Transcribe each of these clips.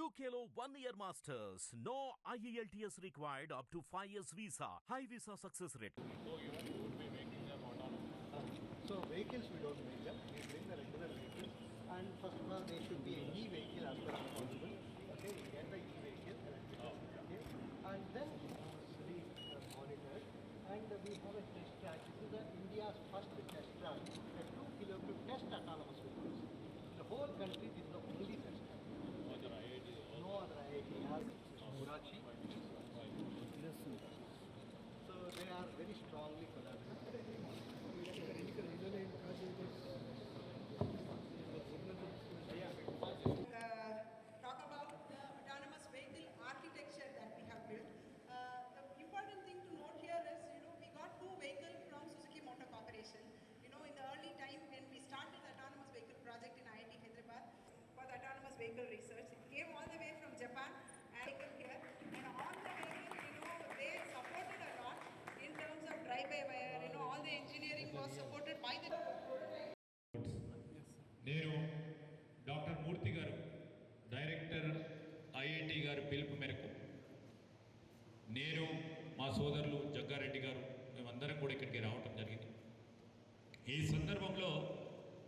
UKLO 1 year masters. No IELTS required up to 5 years visa. High visa success rate. So even you would be making them autonomous. So vehicles we don't make them. We bring the regular vehicles, and first of all they should be a e-vehicle as per as possible. Okay, we get the e-vehicle, okay, and then we monitor it. And we have a test track. This is India's first test track, a 2 kilometer test autonomous vehicles. The whole country is the only test track. No other IIT. No other IIT has Murachi. So they are very strongly collaborating. Talk about the autonomous vehicle architecture that we have built. The important thing to note here is, we got 2 vehicles from Suzuki Motor Corporation. In the early time when we started the autonomous vehicle project in IIT Hyderabad for the autonomous vehicle research, it came all the way from Japan and here. And on the vehicle, they supported a lot in terms of drive-by-wire. All the engineering was supported by the. నేను doctor మూర్తి గారు director IIT గారు పిలుపు మేరకు నేను మా సోదరులు జగ్గారెడ్డి గారు మేమందరం కూడా ఇక్కడికి రావటం జరిగింది. ఈ సందర్భంలో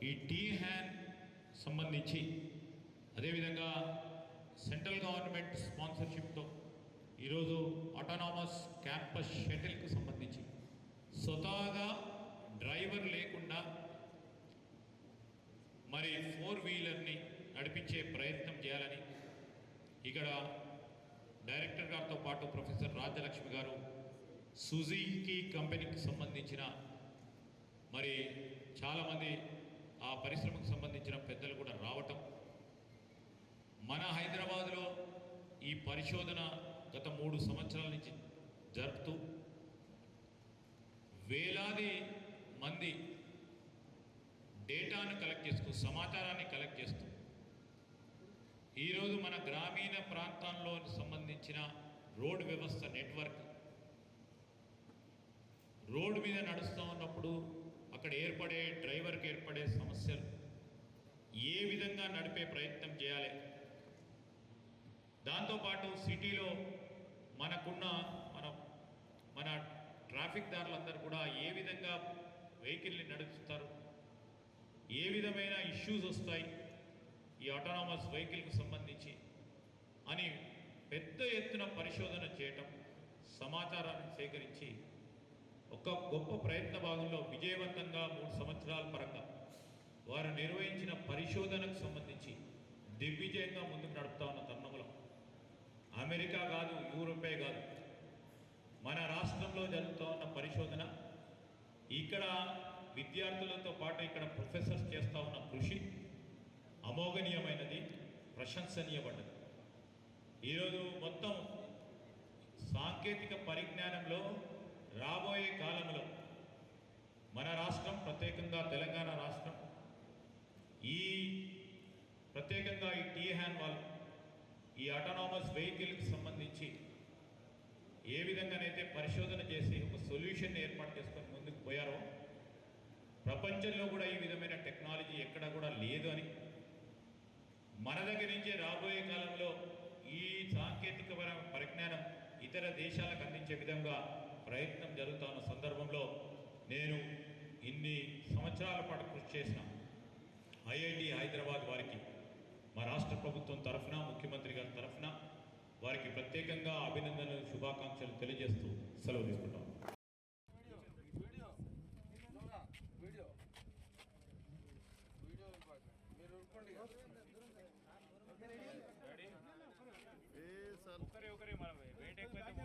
ఈ టీ-హ్యాన్ సంబంధించి అదేవిధంగా సెంట్రల్ గవర్నమెంట్ స్పాన్సర్షిప్తో ఈరోజు ఆటోనామస్ క్యాంపస్ షటిల్కి సంబంధించి స్వతహాగా డ్రైవర్ లేకుండా మరి 4-వీలర్ని నడిపించే ప్రయత్నం చేయాలని ఇక్కడ డైరెక్టర్ గారితో పాటు ప్రొఫెసర్ రాజ్యలక్ష్మి గారు సుజుకి కంపెనీకి సంబంధించిన మరి చాలామంది ఆ పరిశ్రమకు సంబంధించిన పెద్దలు కూడా రావటం, మన హైదరాబాద్లో ఈ పరిశోధన గత 3 సంవత్సరాల నుంచి జరుపుతూ వేలాది మంది డేటాను కలెక్ట్ చేస్తూ సమాచారాన్ని కలెక్ట్ చేస్తూ ఈరోజు మన గ్రామీణ ప్రాంతాల్లో సంబంధించిన రోడ్ వ్యవస్థ నెట్వర్క్, రోడ్డు మీద నడుస్తూ ఉన్నప్పుడు అక్కడ ఏర్పడే డ్రైవర్కి ఏర్పడే సమస్యలు ఏ విధంగా నడిపే ప్రయత్నం చేయాలి, దాంతోపాటు సిటీలో మనకున్న మన ట్రాఫిక్ దారులందరూ కూడా ఏ విధంగా వెహికల్ని నడుపుతారు, ఏ విధమైన ఇష్యూస్ వస్తాయి ఈ ఆటోనామస్ వెహికల్కి సంబంధించి అని పెద్ద ఎత్తున పరిశోధన చేయటం, సమాచారాన్ని సేకరించి ఒక గొప్ప ప్రయత్న భాగంలో విజయవంతంగా 3 సంవత్సరాల పరంగా వారు నిర్వహించిన పరిశోధనకు సంబంధించి దిగ్విజయంగా ముందుకు నడుపుతా ఉన్న తరుణంలో అమెరికా కాదు, యూరోపే కాదు, మన రాష్ట్రంలో జరుగుతూ ఉన్న పరిశోధన, ఇక్కడ విద్యార్థులతో పాటు ఇక్కడ ప్రొఫెసర్స్ చేస్తూ ఉన్న కృషి అమోఘనీయమైనది, ప్రశంసనీయపడ్డది. ఈరోజు మొత్తం సాంకేతిక పరిజ్ఞానంలో రాబోయే కాలంలో మన రాష్ట్రం, ప్రత్యేకంగా తెలంగాణ రాష్ట్రం, ప్రత్యేకంగా ఈ టీ-హ్యాన్ వాళ్ళు ఈ ఆటోనామస్ వెహికల్కి సంబంధించి ఏ విధంగానైతే పరిశోధన చేసి ఒక సొల్యూషన్ ఏర్పాటు చేసుకొని ముందుకు పోయారో, ప్రపంచంలో కూడా ఈ విధమైన టెక్నాలజీ ఎక్కడ కూడా లేదు అని, మన దగ్గర నుంచే రాబోయే కాలంలో ఈ సాంకేతిక పరిజ్ఞానం ఇతర దేశాలకు అందించే విధంగా ప్రయత్నం జరుగుతున్న సందర్భంలో నేను ఇన్ని సంవత్సరాల పాటు కృషి చేసిన ఐఐటి హైదరాబాద్ వారికి మా రాష్ట్ర ప్రభుత్వం తరఫున, ముఖ్యమంత్రి గారి తరఫున వారికి ప్రత్యేకంగా అభినందనలు, శుభాకాంక్షలు తెలియజేస్తూ సెలవు తీసుకుంటాం. ఒకరి మనం వెయిట్ ఎక్కువైతే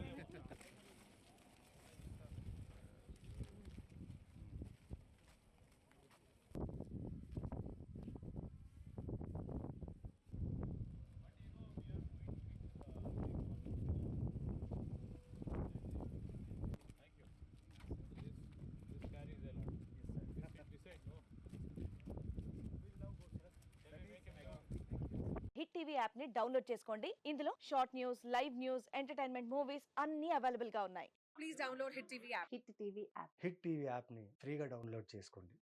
హిట్ టీవీ యాప్ ని డౌన్లోడ్ చేసుకోండి. ఇందులో short news, live news, entertainment movies అన్ని అవైలబుల్ గా ఉన్నాయి. Please download Hit TV app. Hit TV app hit TV యాప్ని ఫ్రీగా డౌన్లోడ్ చేసుకోండి.